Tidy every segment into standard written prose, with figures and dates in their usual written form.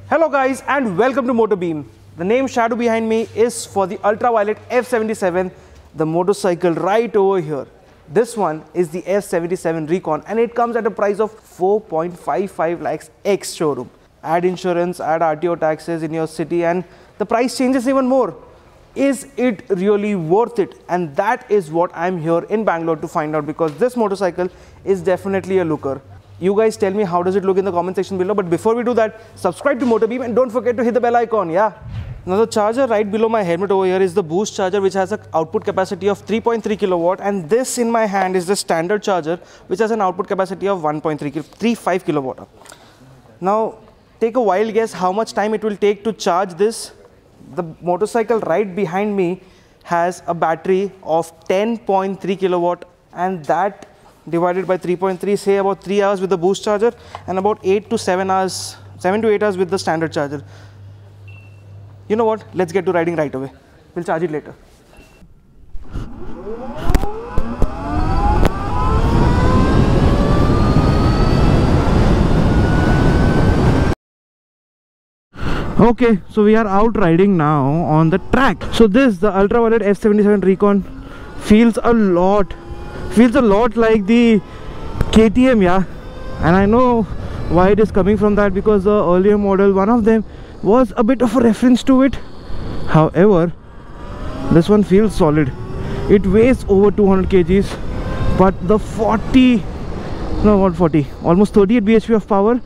Hello guys and welcome to MotorBeam. The name shadow behind me is for the Ultraviolette F77, the motorcycle right over here. This one is the F77 Recon and it comes at a price of 4.55 lakhs ex showroom. Add insurance, add RTO taxes in your city and the price changes even more. Is it really worth it? And that is what I'm here in Bangalore to find out, because this motorcycle is definitely a looker. You guys tell me how does it look in the comment section below, but before we do that, subscribe to MotorBeam and don't forget to hit the bell icon, yeah? Now the charger right below my helmet over here is the boost charger, which has an output capacity of 3.3 kilowatt, and this in my hand is the standard charger which has an output capacity of 1.35 kilowatt. Now take a wild guess how much time it will take to charge this. The motorcycle right behind me has a battery of 10.3 kilowatt, and that divided by 3.3, say about 3 hours with the boost charger and about 7 to 8 hours with the standard charger. You know what, let's get to riding right away. We'll charge it later. Okay, so we are out riding now on the track. So this, the Ultraviolette F77 Recon, feels a lot like the KTM, yeah. And I know why it is coming from that, because the earlier model, one of them was a bit of a reference to it. However, this one feels solid. It weighs over 200 kgs, but the almost 38 bhp of power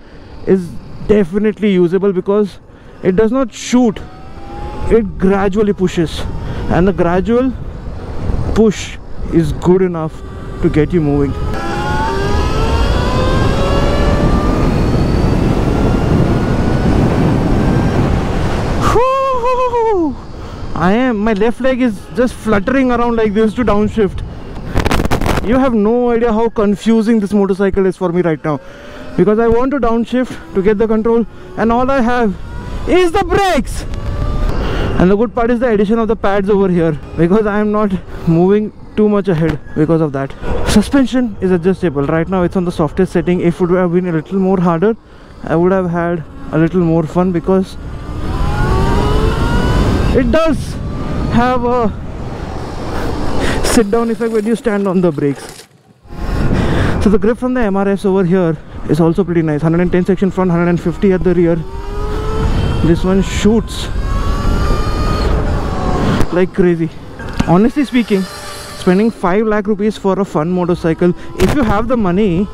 is definitely usable, because it does not shoot, it gradually pushes, and the gradual push is good enough to get you moving. My left leg is just fluttering around like this to downshift. You have no idea how confusing this motorcycle is for me right now, because I want to downshift to get the control and all I have is the brakes. And the good part is the addition of the pads over here, because I am not moving too much ahead because of that. Suspension is adjustable. Right now it's on the softest setting. If it would have been a little more harder, I would have had a little more fun, because it does have a sit down effect when you stand on the brakes. So the grip from the MRFs over here is also pretty nice. 110 section front, 150 at the rear. This one shoots like crazy. Honestly speaking, spending 5 lakh rupees for a fun motorcycle, if you have the money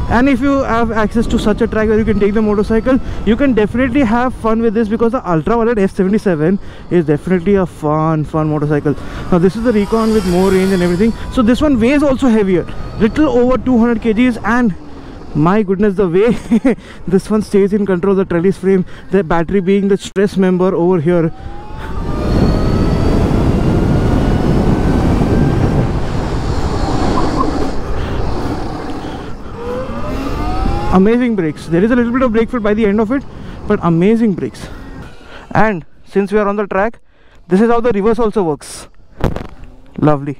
and if you have access to such a track where you can take the motorcycle, you can definitely have fun with this, because the Ultraviolette F77 is definitely a fun motorcycle. Now this is the Recon with more range and everything, so this one weighs also heavier, little over 200 kgs, and my goodness, the way this one stays in control, the trellis frame, the battery being the stress member over here. Amazing brakes. There is a little bit of brake feel by the end of it, but amazing brakes. And since we are on the track, this is how the reverse also works. Lovely.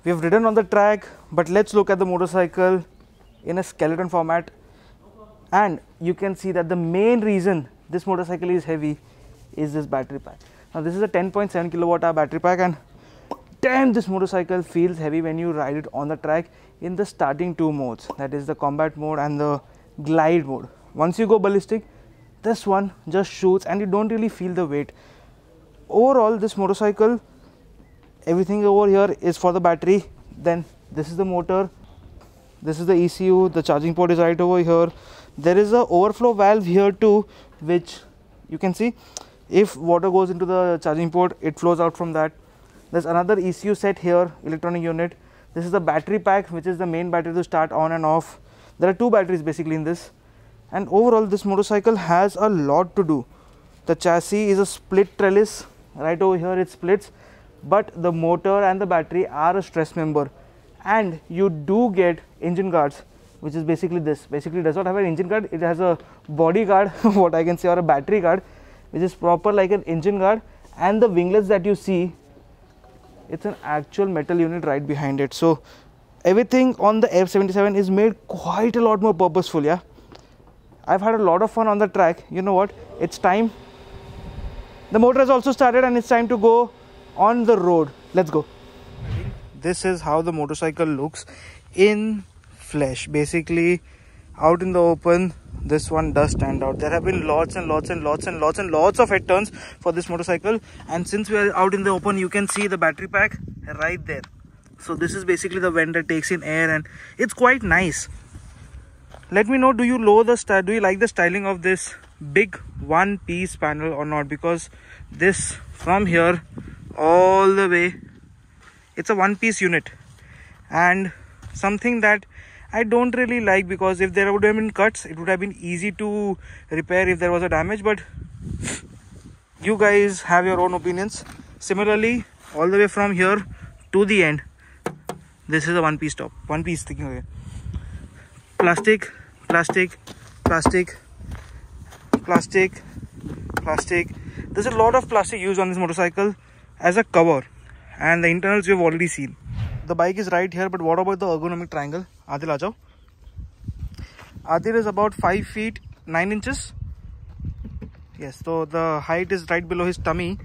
We have ridden on the track, but let's look at the motorcycle in a skeleton format. And you can see that the main reason this motorcycle is heavy is this battery pack. Now this is a 10.7 kilowatt hour battery pack, and damn, this motorcycle feels heavy when you ride it on the track in the starting 2 modes, that is the combat mode and the glide mode. Once you go ballistic, this one just shoots and you don't really feel the weight. Overall, this motorcycle, everything over here is for the battery. Then this is the motor, this is the ECU, the charging port is right over here. There is a overflow valve here too, which you can see, if water goes into the charging port, it flows out from that. There's another ECU set here, electronic unit. This is the battery pack, which is the main battery to start on and off. There are 2 batteries basically in this. And overall, this motorcycle has a lot to do. The chassis is a split trellis. Right over here it splits, but the motor and the battery are a stress member. And you do get engine guards, which is basically this. Basically it does not have an engine guard, it has a body guard, what I can say, or a battery guard, which is proper like an engine guard. And the winglets that you see, it's an actual metal unit right behind it. So everything on the F77 is made quite a lot more purposeful, yeah. I've had a lot of fun on the track. You know what? It's time. The motor has also started and it's time to go on the road. Let's go. This is how the motorcycle looks in flesh. Basically, out in the open, this one does stand out. There have been lots and lots of head turns for this motorcycle, and since we are out in the open, you can see the battery pack right there. So this is basically the vent that takes in air, and it's quite nice. Let me know, do you like the styling of this big one-piece panel or not? Because this, from here all the way, it's a one-piece unit, and something that I don't really like, because if there would have been cuts, it would have been easy to repair if there was a damage, but you guys have your own opinions. Similarly, all the way from here to the end, this is a one-piece top, one-piece sticking away. Plastic, plastic, plastic, plastic, plastic. There's a lot of plastic used on this motorcycle as a cover, and the internals you've already seen. The bike is right here, but what about the ergonomic triangle? Adil, aa jao. Adil is about 5 feet 9 inches. Yes, so the height is right below his tummy,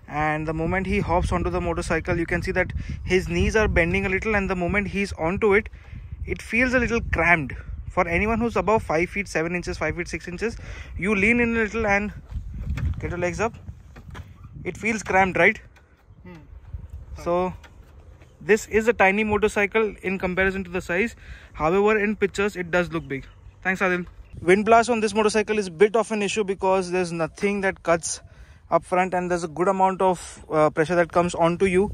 and the moment he hops onto the motorcycle, you can see that his knees are bending a little, and the moment he's onto it, it feels a little cramped. For anyone who's above 5 feet 7 inches, 5 feet 6 inches, you lean in a little and get your legs up. It feels cramped, right? So this is a tiny motorcycle in comparison to the size. However, in pictures it does look big. Thanks, Adil. Wind blast on this motorcycle is a bit of an issue because there's nothing that cuts up front, and there's a good amount of pressure that comes onto you.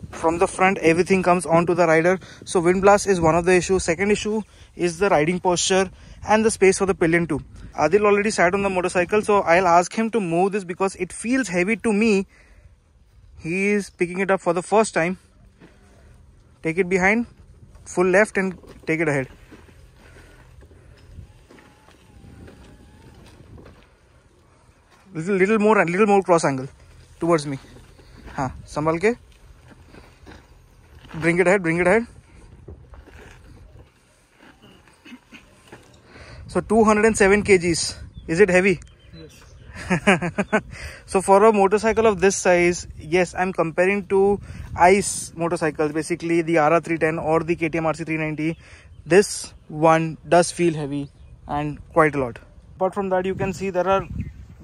From the front, everything comes onto the rider. So wind blast is one of the issues. Second issue is the riding posture and the space for the pillion too. Adil already sat on the motorcycle, so I'll ask him to move this because it feels heavy to me. He is picking it up for the first time. Take it behind, full left, and take it ahead. Little more cross angle towards me. हाँ, संभाल के. Bring it ahead, bring it ahead. So 207 kgs. Is it heavy? So for a motorcycle of this size, yes, I'm comparing to ICE motorcycles, basically the RR310 or the KTM RC390. This one does feel heavy and quite a lot. Apart from that, you can see there are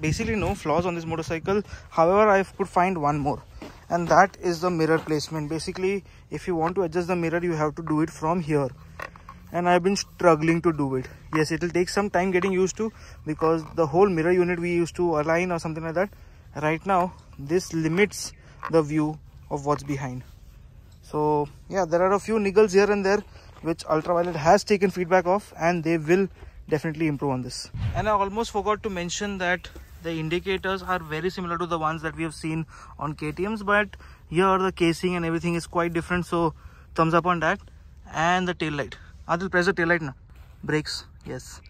basically no flaws on this motorcycle. However, I could find one more, and that is the mirror placement. Basically, if you want to adjust the mirror, you have to do it from here, and I've been struggling to do it. Yes, it will take some time getting used to, because the whole mirror unit we used to align or something like that. Right now, this limits the view of what's behind. So yeah, there are a few niggles here and there which Ultraviolette has taken feedback of, and they will definitely improve on this. And I almost forgot to mention that the indicators are very similar to the ones that we have seen on KTMs, but here the casing and everything is quite different, so thumbs up on that. And the tail light. Adil, press the tail light now. Brakes, yes.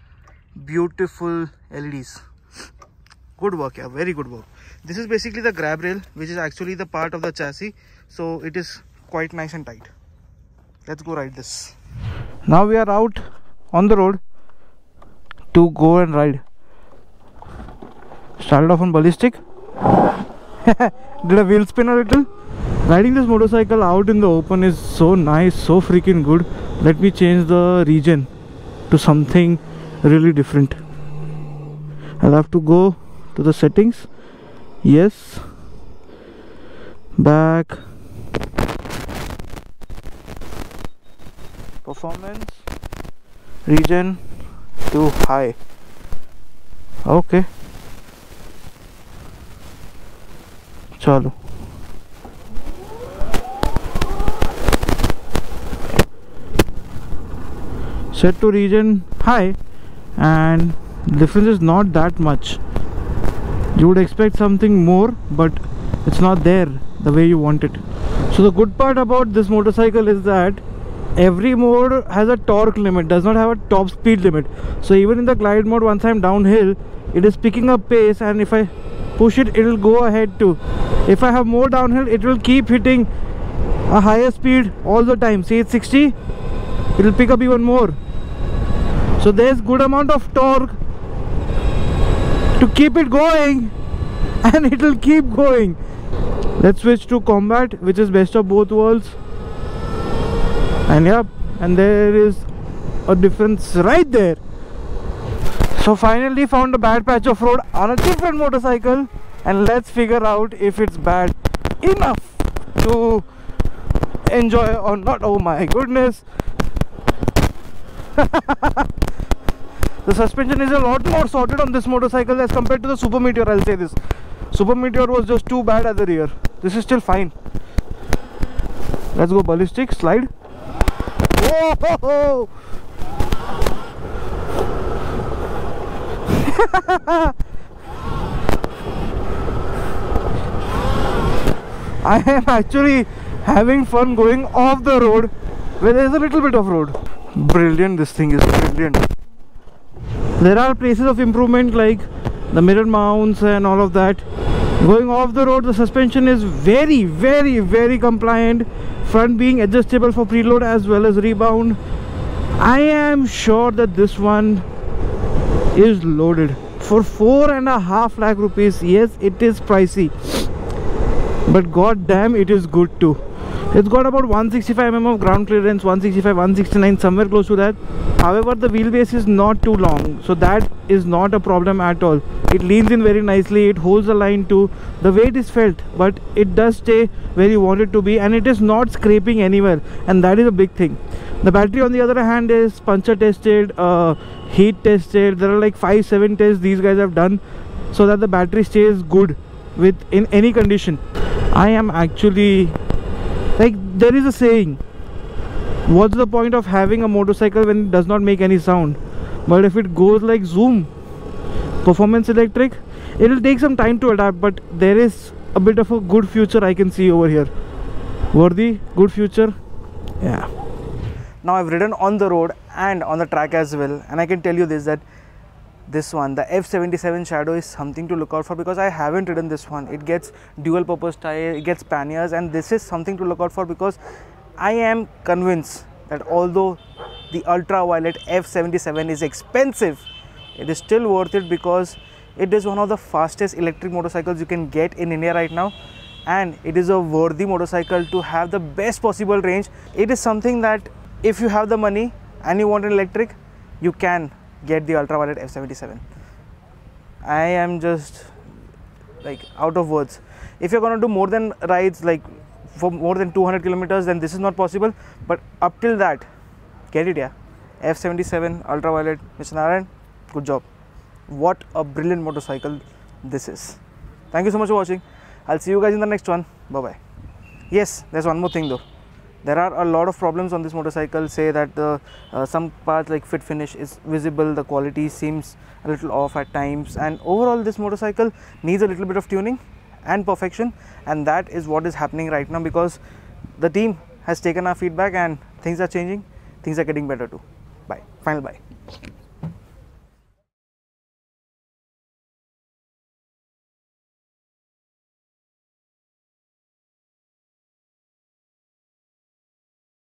Beautiful LEDs. Good work, yeah, very good work. This is basically the grab rail, which is actually the part of the chassis, so it is quite nice and tight. Let's go ride this. Now we are out on the road to go and ride. Started off on ballistic. Did a wheel spin a little. Riding this motorcycle out in the open is so nice, so freaking good. Let me change the region to something really different. I'll have to go to the settings. Yes. Back. Performance. Region to high. Okay. Chalo. Set to region high, and the difference is not that much. You would expect something more, but it's not there the way you want it. So the good part about this motorcycle is that every mode has a torque limit, does not have a top speed limit. So even in the glide mode, once I'm downhill, it is picking up pace, and if I push it, it will go ahead too. If I have more downhill, it will keep hitting a higher speed all the time. See, it's 60, it will pick up even more. So there's good amount of torque to keep it going, and it will keep going. Let's switch to combat, which is best of both worlds. And yeah, and there is a difference right there. So finally found a bad patch of road on a different motorcycle, and let's figure out if it's bad enough to enjoy or not. Oh my goodness. The suspension is a lot more sorted on this motorcycle as compared to the Super Meteor, I'll say this. Super Meteor was just too bad at the rear. This is still fine. Let's go ballistic, slide. Whoa, ho, ho. I am actually having fun going off the road where there is a little bit of road. Brilliant, this thing is brilliant. There are places of improvement like the mirror mounts and all of that. Going off the road, the suspension is very compliant. Front being adjustable for preload as well as rebound. I am sure that this one is loaded for 4.5 lakh rupees. Yes, it is pricey, but god damn, it is good too. It's got about 165 mm of ground clearance, 165, 169, somewhere close to that. However, the wheelbase is not too long, so that is not a problem at all. It leans in very nicely, it holds the line too. The weight is felt, but it does stay where you want it to be, and it is not scraping anywhere, and that is a big thing. The battery on the other hand is puncture tested, heat tested. There are like 5-7 tests these guys have done so that the battery stays good in any condition. I am actually, like, there is a saying, what's the point of having a motorcycle when it does not make any sound? But if it goes like zoom, performance electric, it will take some time to adapt, but there is a bit of a good future I can see over here. Worthy, good future. Yeah. Now I've ridden on the road and on the track as well, and I can tell you this, that this one, the F77 Shadow, is something to look out for, because I haven't ridden this one. It gets dual purpose tire, it gets panniers, and this is something to look out for, because I am convinced that although the Ultraviolette F77 is expensive, it is still worth it, because it is one of the fastest electric motorcycles you can get in India right now, and it is a worthy motorcycle to have the best possible range. It is something that if you have the money and you want an electric, you can get the Ultraviolette F77. I am just like out of words. If you're going to do more than rides, like for more than 200 kilometers, then this is not possible, but up till that, get it. Yeah, F77 Ultraviolette, Mr. Narayan, good job. What a brilliant motorcycle this is. Thank you so much for watching. I'll see you guys in the next one. Bye bye. Yes, there's one more thing though. There are a lot of problems on this motorcycle. Say that the some parts like fit finish is visible, the quality seems a little off at times, and overall this motorcycle needs a little bit of tuning and perfection, and that is what is happening right now, because the team has taken our feedback and things are changing, things are getting better too. Bye. Final bye.